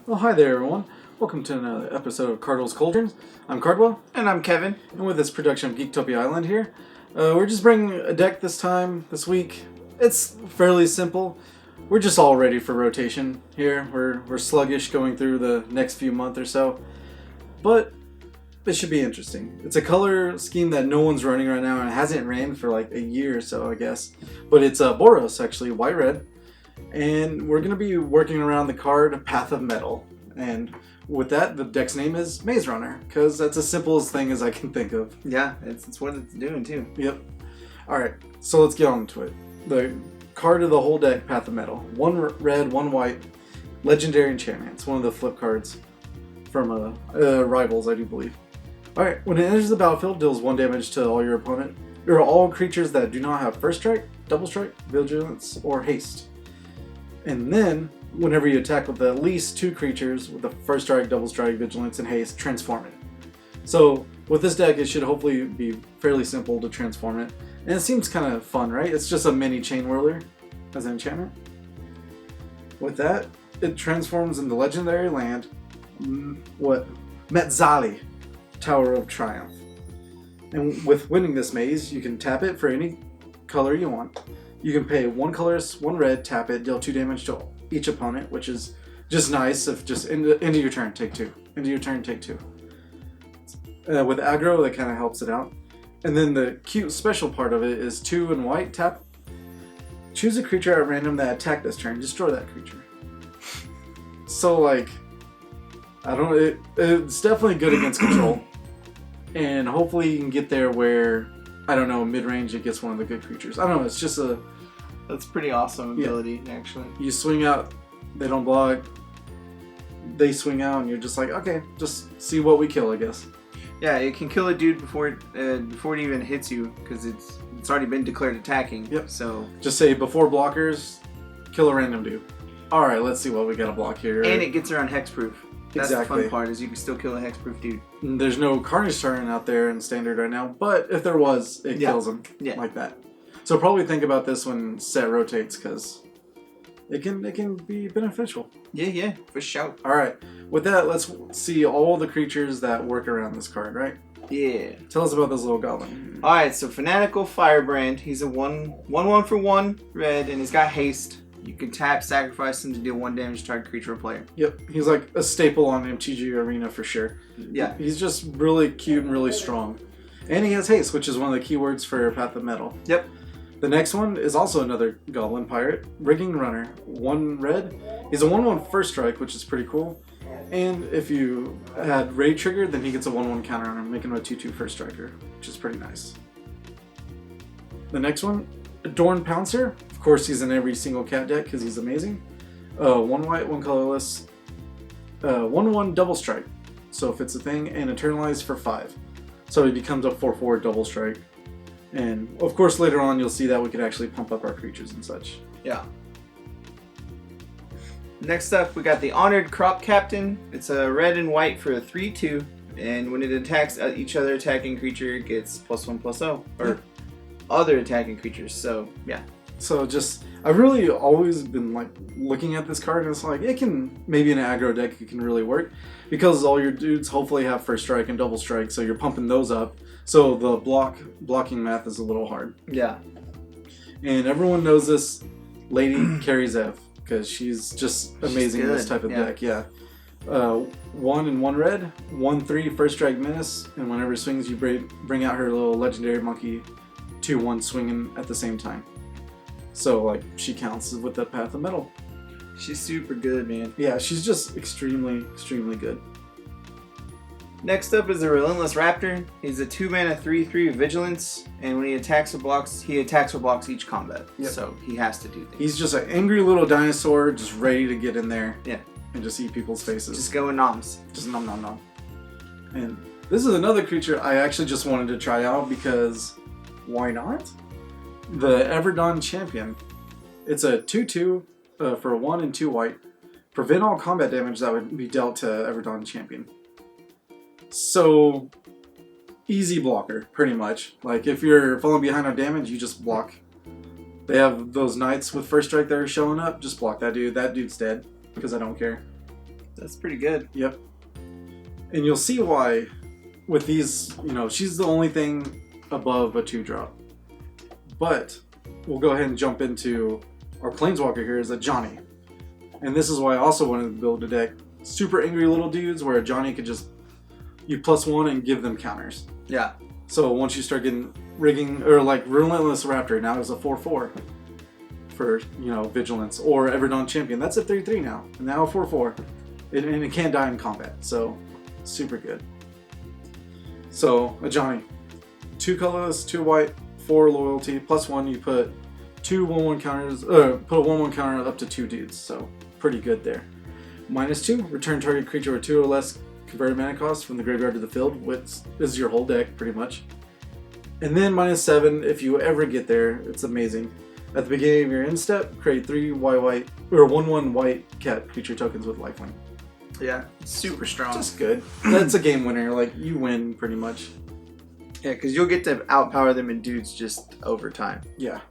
Well, hi there, everyone. Welcome to another episode of Cardwell's Cauldron. I'm Cardwell. And I'm Kevin. And with this production of Geektopia Island here, we're just bringing a deck this week. It's fairly simple. We're just all ready for rotation here. We're sluggish going through the next few months or so. But it should be interesting. It's a color scheme that no one's running right now, and it hasn't ran for like a year or so, I guess. But it's Boros, actually, white-red. And we're going to be working around the card Path of Mettle. And with that, the deck's name is Maze Runner, because that's as simple as thing as I can think of. Yeah, it's what it's doing too. Yep. Alright, so let's get on to it. The card of the whole deck, Path of Mettle. 1 red, 1 white, Legendary Enchantment. It's one of the flip cards from Rivals, I do believe. Alright, when it enters the battlefield, deals 1 damage to all your opponent, or all creatures that do not have First Strike, Double Strike, Vigilance, or Haste. And then, whenever you attack with at least 2 creatures with the First Strike, Double Strike, Vigilance, and Haste, transform it. So, with this deck, it should hopefully be fairly simple to transform it. And it seems kind of fun, right? It's just a mini Chain Whirler as an enchantment. With that, it transforms into legendary land, Metzali, Tower of Triumph. And with winning this maze, you can tap it for any color you want. You can pay 1 colorless, 1 red, tap it, deal 2 damage to each opponent, which is just nice if just into your turn, take 2. Into your turn, take 2. With aggro, that kind of helps it out. And then the cute special part of it is 2 and white, tap. Choose a creature at random that attacked this turn, destroy that creature. So like, I don't know, it's definitely good against control. And hopefully you can get there where, I don't know, mid-range it gets one of the good creatures. I don't know, it's just a... That's pretty awesome ability, actually. You swing out, they don't block, they swing out, and you're just like, okay, just see what we kill, I guess. Yeah, it can kill a dude before it even hits you, because it's already been declared attacking. Yep. So just say, before blockers, kill a random dude. Alright, let's see what we gotta block here. And it gets around hexproof. That's Exactly. the fun part, is you can still kill a hexproof dude. There's no Carnage Turn out there in Standard right now, but if there was, it kills him like that. So probably think about this when set rotates, because it can be beneficial. Yeah, for sure. Alright, with that, let's see all the creatures that work around this card, right? Yeah. Tell us about this little goblin. Alright, so Fanatical Firebrand. He's a 1/1 for 1 red, and he's got haste. You can tap, sacrifice him to deal 1 damage to target creature or player. Yep, he's like a staple on MTG Arena for sure. Yeah. He's just really cute and really strong. And he has haste, which is one of the keywords for Path of Mettle. Yep. The next one is also another Goblin Pirate, Rigging Runner. 1 red. He's a 1/1 First Strike, which is pretty cool. And if you had Raid triggered, then he gets a 1/1 counter on him, making him a 2/2 First Striker, which is pretty nice. The next one, Adorned Pouncer. Of course, he's in every single cat deck because he's amazing. 1 white, 1 colorless. 1/1 Double Strike. So if it's a thing, and Eternalize for 5. So he becomes a 4/4 Double Strike. And of course, later on, you'll see that we could actually pump up our creatures and such. Yeah. Next up, we got the Honored Crop Captain. It's a red and white for a 3/2, and when it attacks each other attacking creature, it gets +1/+0, or other attacking creatures. So yeah. So just, I've really always been like looking at this card, and it's like it can maybe in an aggro deck it can really work because all your dudes hopefully have First Strike and Double Strike, so you're pumping those up. So the blocking math is a little hard. Yeah. And everyone knows this lady Kari because she's just amazing in this type of deck. Yeah. 1 and 1 red, 1/3 First Strike Menace, and whenever it swings, you bring out her little legendary monkey 2/1 swinging at the same time. So like she counts with the Path of Mettle. She's super good, man. Yeah, she's just extremely good. Next up is the Relentless Raptor. He's a 2-mana 3/3 Vigilance, and when he attacks or blocks each combat. Yep. So he has to do things. He's just an angry little dinosaur, just ready to get in there. Yeah. And just eat people's faces. Just going noms. Just nom nom nom. And this is another creature I actually just wanted to try out because why not? The Everdawn Champion. It's a 2/2 for 1 and 2 white. Prevent all combat damage that would be dealt to Everdawn Champion. So, easy blocker, pretty much. Like, if you're falling behind on damage, you just block. They have those knights with First Strike that are showing up, just block that dude. That dude's dead, because I don't care. That's pretty good. Yep. And you'll see why with these, she's the only thing above a 2-drop. But we'll go ahead and jump into our Planeswalker here is Ajani. And this is why I also wanted to build a deck. Super angry little dudes where Ajani could just, you +1 and give them counters. Yeah. So once you start getting rigging, or like Relentless Raptor, now is a 4/4 for, Vigilance. Or Everdawn Champion, that's a 3/3 now. Now a 4/4. And it can't die in combat, so super good. So, Ajani, 2 colorless, 2 white, 4 loyalty, +1, you put 2 1/1 counters, put a 1/1 counter up to 2 dudes, so pretty good there. -2, return target creature with 2 or less converted mana cost from the graveyard to the field, which is your whole deck pretty much. And then -7, if you ever get there, it's amazing. At the beginning of your end step, create 3 white or 1/1 white cat creature tokens with lifelink. Yeah, super strong. Just good. That's a game winner. Like, you win pretty much. Yeah, because you'll get to outpower them in dudes just over time. Yeah.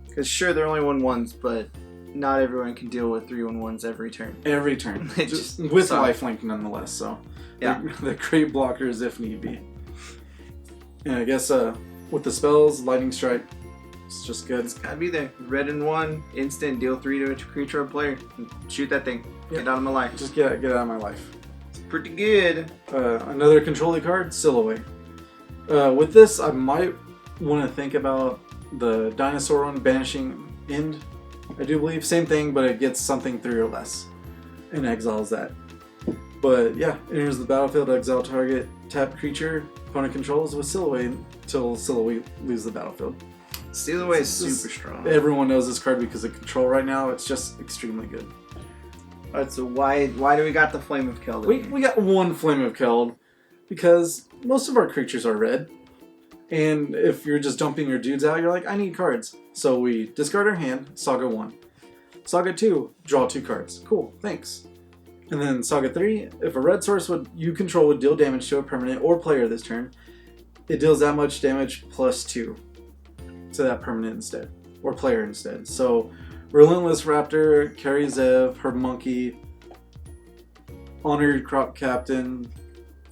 Because sure, they're only 1/1s, but not everyone can deal with 3/1s every turn. Every turn. Just with lifelink nonetheless, so. Yeah. They're great blockers if need be. And I guess with the spells, Lightning Strike, it's just good. It's gotta be there. Red and 1, instant, deal 3 to a creature or player. Shoot that thing. Yeah. Get out of my life. Just get out of my life. It's pretty good. Another control card, Silhouette. With this, I might want to think about the dinosaur one, Banishing End. I do believe same thing, but it gets something 3 or less and exiles that. But yeah, enters the battlefield, exile target, tap creature, opponent controls with Silhouette until Silhouette leaves the battlefield. Steal Away is super strong. Everyone knows this card because of control right now. It's just extremely good. Alright, so why do we got the Flame of Keld? We got 1 Flame of Keld because most of our creatures are red. And if you're just dumping your dudes out, you're like, I need cards. So we discard our hand, Saga 1. Saga 2, draw 2 cards. Cool, thanks. And then Saga 3, if a red source you control would deal damage to a permanent or player this turn, it deals that much damage +2 to that permanent instead, or player instead. So Relentless Raptor, Kari Zev, her monkey, Honored Crop Captain,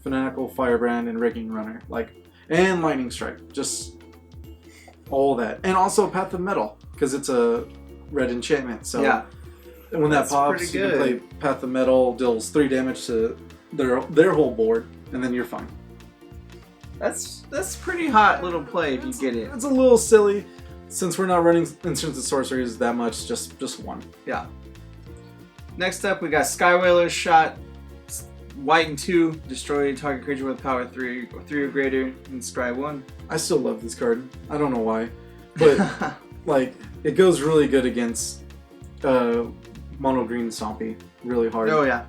Fanatical Firebrand, and Rigging Runner. And Lightning Strike. Just all that. And also Path of Mettle, because it's a red enchantment. So yeah. When that pops, you can play Path of Mettle, deals 3 damage to their whole board, and then you're fine. That's pretty hot little play if you get it. It's a little silly, since we're not running instants and sorceries that much, just 1. Yeah. Next up, we got Skywhaler Shot. White and 2, destroy target creature with power 3 or greater, and scry 1. I still love this card. I don't know why, but it goes really good against mono green Stompy really hard. Oh yeah.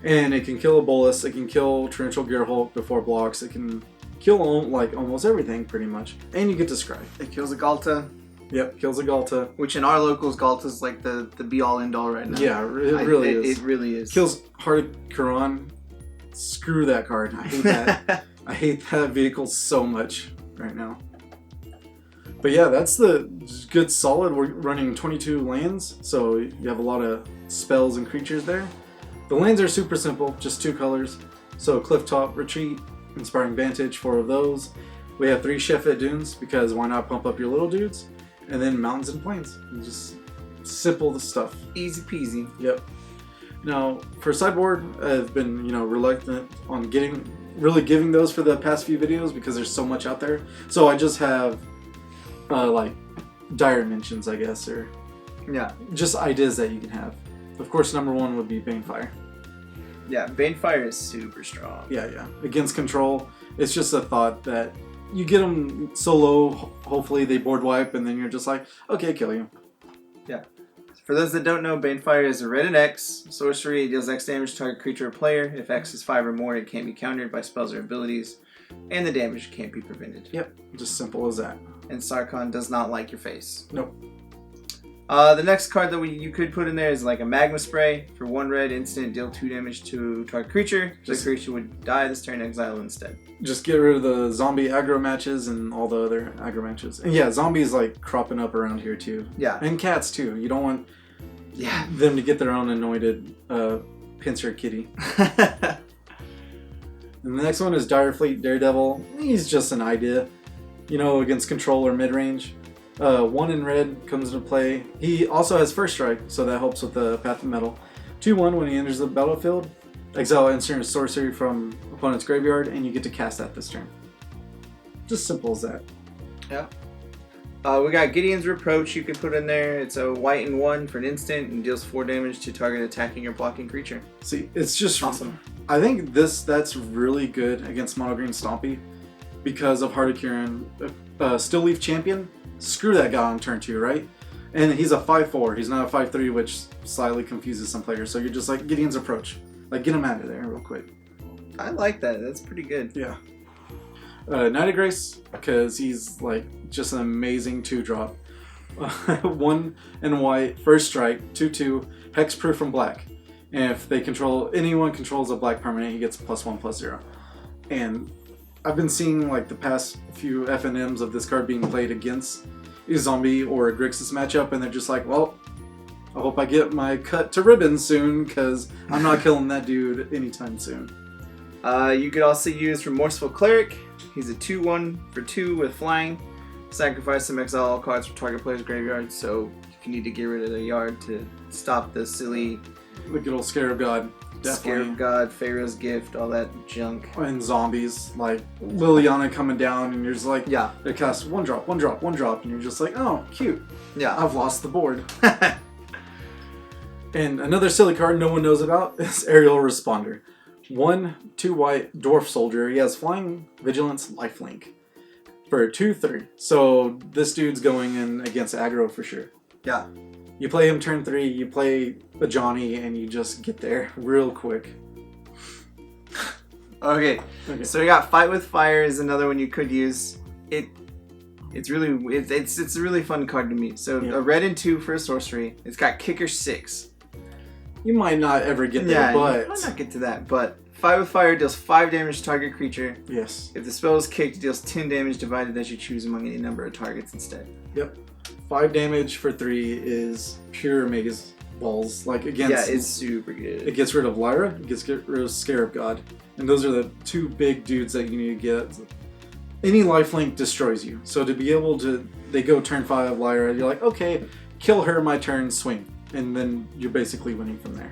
And it can kill a Bolos. It can kill Torrential Gearhulk before blocks. It can kill almost everything pretty much, and you get to scry. It kills a Galta. Yep, kills a Galta. Which in our locals, Galta's like the be-all, end-all right now. Yeah, it really is. It really is. Kills Heart of Quran. Screw that card. I hate that. I hate that vehicle so much right now. But yeah, that's the good solid. We're running 22 lands, so you have a lot of spells and creatures there. The lands are super simple, just 2 colors. So Clifftop Retreat, Inspiring Vantage, 4 of those. We have 3 Shefet Dunes, because why not pump up your little dudes? And then Mountains and Plains. Just simple stuff. Easy peasy. Yep. Now, for Sideboard, I've been, reluctant on really giving those for the past few videos because there's so much out there. So I just have, dire mentions, I guess, or yeah, just ideas that you can have. Of course, number 1 would be Banefire. Yeah, Banefire is super strong. Yeah. Against control, it's just a thought that you get them so low, hopefully they board wipe, and then you're just like, okay, kill you. Yeah. For those that don't know, Banefire is a red and X sorcery. It deals X damage to target creature or player. If X is 5 or more, it can't be countered by spells or abilities, and the damage can't be prevented. Yep, just simple as that. And Sarkhan does not like your face. Nope. The next card that you could put in there is like a Magma Spray. For 1 red, instant, deal 2 damage to target creature. The creature would die this turn, exile instead. Just get rid of the zombie aggro matches and all the other aggro matches. And yeah, zombies cropping up around here too. Yeah. And cats too. You don't want them to get their own anointed pincer kitty. And the next one is Direfleet Daredevil. He's just an idea, you know, against control or mid-range. 1 in red comes into play. He also has first strike, so that helps with the Path of Mettle. 2/1 when he enters the battlefield. Exile instant sorcery from opponent's graveyard, and you get to cast that this turn. Just simple as that. Yeah. We got Gideon's Reproach you can put in there. It's a white and 1 for an instant and deals 4 damage to target attacking or blocking creature. See, it's just Awesome. I think that's really good against Mono Green Stompy because of Heart of Kieran. Still Leaf Champion, screw that guy on turn 2, right? And he's a 5/4. He's not a 5/3, which slightly confuses some players. So you're just like Gideon's Approach. Like, get him out of there real quick. I like that. That's pretty good. Yeah. Knight of Grace, because he's like just an amazing 2-drop. 1 in white, first strike, 2/2, hexproof from black. And if anyone controls a black permanent, he gets +1/+0. And I've been seeing like the past few FNMs of this card being played against a zombie or a Grixis matchup, and they're just like, well, I hope I get my cut to ribbons soon, because I'm not killing that dude anytime soon. You could also use Remorseful Cleric. He's a 2/1 for 2 with flying. Sacrifice some exile all cards from target player's graveyard, so if you need to get rid of the yard to stop the silly The good old Scarab God. Scarab God, Pharaoh's Gift, all that junk. And zombies, like Liliana coming down, and you're just like, Yeah. they cast 1-drop, 1-drop, 1-drop, and you're just like, oh, cute. Yeah. I've lost the board. And another silly card no one knows about is Aerial Responder. 1, 2 white, Dwarf Soldier. He has Flying, Vigilance, Lifelink. For 2/3. So this dude's going in against aggro for sure. Yeah. You play him turn 3, you play Ajani, and you just get there real quick. Okay. So we got Fight with Fire is another one you could use. It's a really fun card to me. So Yeah. a red and 2 for a sorcery. It's got Kicker 6. You might not ever get there, You but... might not get to that, but Fight with Fire deals 5 damage to target creature. Yes. If the spell is kicked, it deals 10 damage divided as you choose among any number of targets instead. Yep. 5 damage for 3 is pure maze balls. Like, against... Yeah, it's super good. It gets rid of Lyra, it gets rid of Scarab God. And those are the 2 big dudes that you need to get. Any lifelink destroys you. So to be able to... They go turn 5 Lyra, you're like, okay, kill her my turn, swing. And then you're basically winning from there.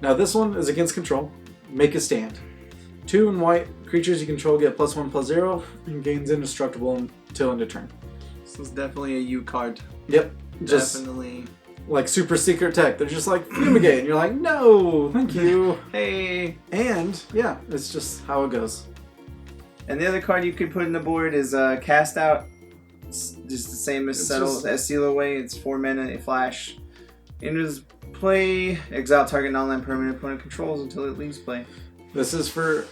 Now this one is against control. Make a stand. 2 in white, creatures you control get +1/+0 and gains indestructible until end of turn. This is definitely a U card. Yep. Just Definitely. like super secret tech. They're just like, fumigate. And you're like, no, thank you. Hey. And yeah, it's just how it goes. And the other card you could put in the board is Cast Out. It's just the same as Seal Away. It's 4 mana, a flash. Enters play, exile target non-land permanent opponent controls until it leaves play. This is for...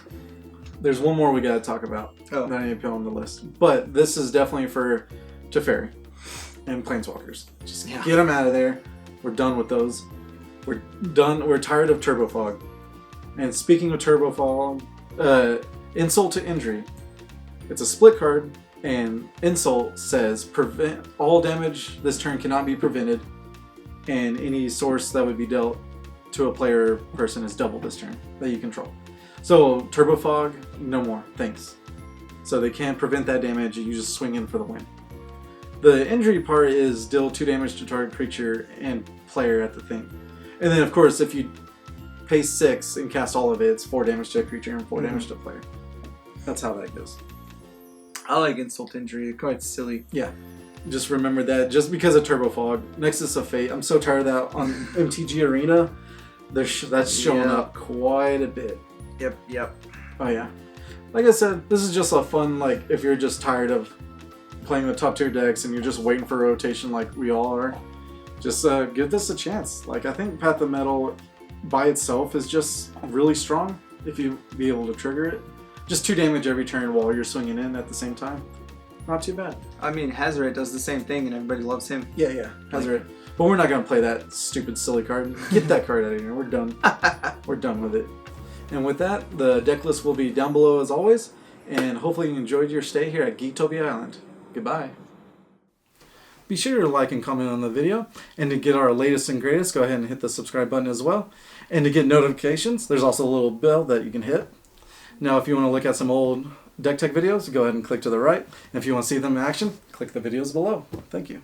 There's one more we gotta talk about. Oh. That I need to put on the list. But this is definitely for Teferi and Planeswalkers. Just get them out of there. We're done with those. We're done. We're tired of Turbo Fog. And speaking of Turbo Fog, Insult to Injury. It's a split card, and Insult says prevent all damage this turn cannot be prevented, and any source that would be dealt to a player or person is double this turn that you control. So Turbo Fog, no more, thanks. So they can't prevent that damage, you just swing in for the win. The injury part is deal 2 damage to target creature and player at the thing. And then of course if you pay 6 and cast all of it, it's 4 damage to a creature and 4 damage to a player. That's how that goes. I like Insult Injury, the card's silly. Yeah. Just remember that just because of Turbo Fog. Nexus of Fate, I'm so tired of that on MTG Arena. That's showing up quite a bit. Yep. Oh yeah. Like I said, this is just a fun, like, if you're just tired of playing the top tier decks and you're just waiting for a rotation like we all are, just give this a chance. Like, I think Path of Mettle by itself is just really strong if you be able to trigger it. Just 2 damage every turn while you're swinging in at the same time. Not too bad. I mean, Hazoret does the same thing and everybody loves him. Yeah. Hazoret. But we're not going to play that stupid, silly card. Get that card out of here. We're done. We're done with it. And with that, the deck list will be down below as always. And hopefully you enjoyed your stay here at Geektopia Island. Goodbye. be sure to like and comment on the video. And to get our latest and greatest, go ahead and hit the subscribe button as well. And to get notifications, there's also a little bell that you can hit. Now, if you want to look at some old deck tech videos, go ahead and click to the right. And if you want to see them in action, click the videos below. Thank you.